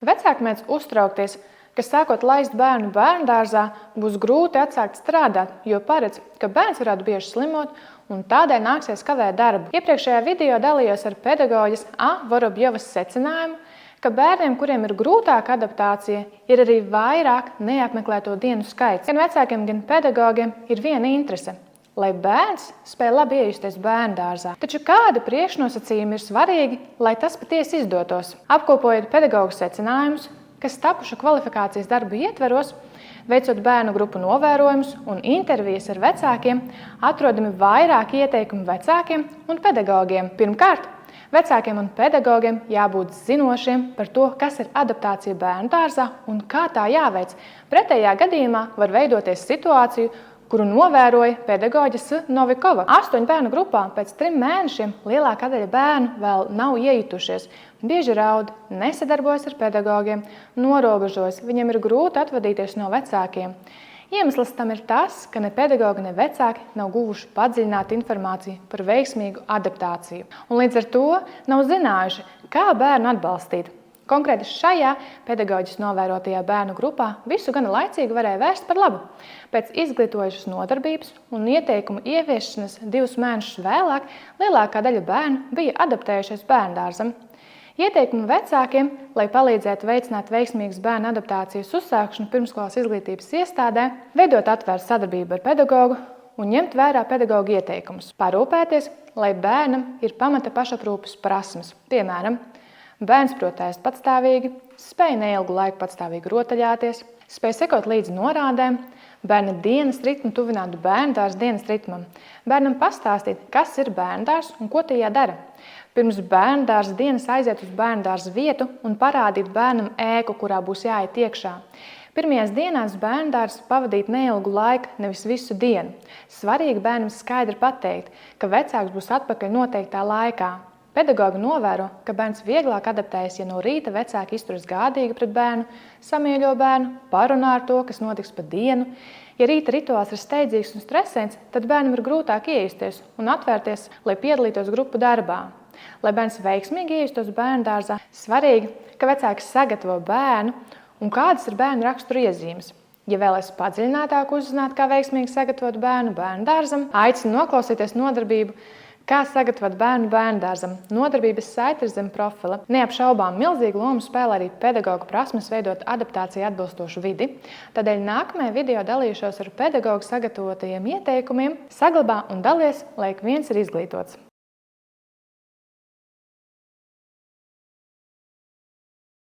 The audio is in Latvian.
Vecāki mēdz uztraukties, ka sākot laist bērnu bērndārzā, būs grūti atsākt strādāt, jo paredz, ka bērns varētu bieži slimot un tādēļ nāksies kavēt darbu. Iepriekšējā video dalījos ar pedagoģes A. Vorobjovas secinājumu, ka bērniem, kuriem ir grūtāka adaptācija, ir arī vairāk neapmeklēto dienu skaits. Gan vecākiem, gan pedagogiem ir viena interese – lai bērns spēj labi iejusties bērndārzā. Taču kādi priekšnosacījumi ir svarīgi, lai tas patiesi izdotos? Apkopojot pedagogu secinājumus, kas tapuši kvalifikācijas darbu ietveros, veicot bērnu grupu novērojumus un intervijas ar vecākiem, atrodami vairāki ieteikumi vecākiem un pedagogiem. Pirmkārt, vecākiem un pedagogiem jābūt zinošiem par to, kas ir adaptācija bērndārzā un kā tā jāveic. Pretējā gadījumā var veidoties situāciju, kuru novēroja pedagoģe Novikova. 8 bērnu grupā pēc 3 mēnešiem lielākā daļa bērnu vēl nav iejutušies. Bieži raud, nesadarbojas ar pedagogiem, norobežojas, viņiem ir grūti atvadīties no vecākiem. Iemesls tam ir tas, ka ne pedagogi, ne vecāki nav guvuši padziļinātu informāciju par veiksmīgu adaptāciju. Un līdz ar to nav zinājuši, kā bērnu atbalstīt. Konkrēti šajā pedagoģis novērotajā bērnu grupā visu gana laicīgi varēja vērst par labu. Pēc izglītojušas nodarbības un ieteikumu ieviešanas 2 mēnešus vēlāk lielākā daļa bērnu bija adaptējušies bērndārzam. Ieteikumu vecākiem, lai palīdzētu veicināt veiksmīgas bērnu adaptācijas uzsākšanu pirmskolas izglītības iestādē, veidot atvērtu sadarbību ar pedagogu un ņemt vērā pedagogu ieteikumus. Parūpēties, lai bērnam ir pamata pašaprūpes prasmes, piemēram, bērns prot ēst patstāvīgi, spēj neilgu laiku patstāvīgi rotaļāties, spēj sekot līdzi norādēm, bērna dienas ritmu tuvināt bērndārza dienas ritmam, bērnam pastāstīt, kas ir bērndārs un ko tajā dara. Pirms bērndārza dienas aiziet uz bērndārza vietu un parādīt bērnam ēku, kurā būs jāiet iekšā. Pirmajās dienās bērndārs pavadīt neilgu laiku, nevis visu dienu. Svarīgi bērnam skaidri pateikt, ka vecāks būs atpakaļ noteiktā laikā. Pedagogi novēro, ka bērns vieglāk adaptējas, ja no rīta vecāki izturas gādīgi pret bērnu, samīļo bērnu, parunā ar to, kas notiks pa dienu. Ja rīta rituāls ir steidzīgs un stresains, tad bērnam ir grūtāk iejusties un atvērties, lai piedalītos grupu darbā. Lai bērns veiksmīgi iejustos bērndārzā, svarīgi, ka vecāki sagatavo bērnu un kādas ir bērnu rakstura iezīmes. Ja vēlaties padziļinātāk uzzināt, kā veiksmīgi sagatavot bērnu bērndārzam, aicinu noklausīties nodarbību Kā sagatavot bērnu bērndārzam? Nodarbības saite ir zem profila. Neapšaubām milzīgu lomu spēlē arī pedagogu prasmes veidot adaptāciju atbilstošu vidi. Tādēļ nākamajā video dalīšos ar pedagogu sagatavotajiem ieteikumiem. Saglabā un dalies, lai ik viens ir izglītots.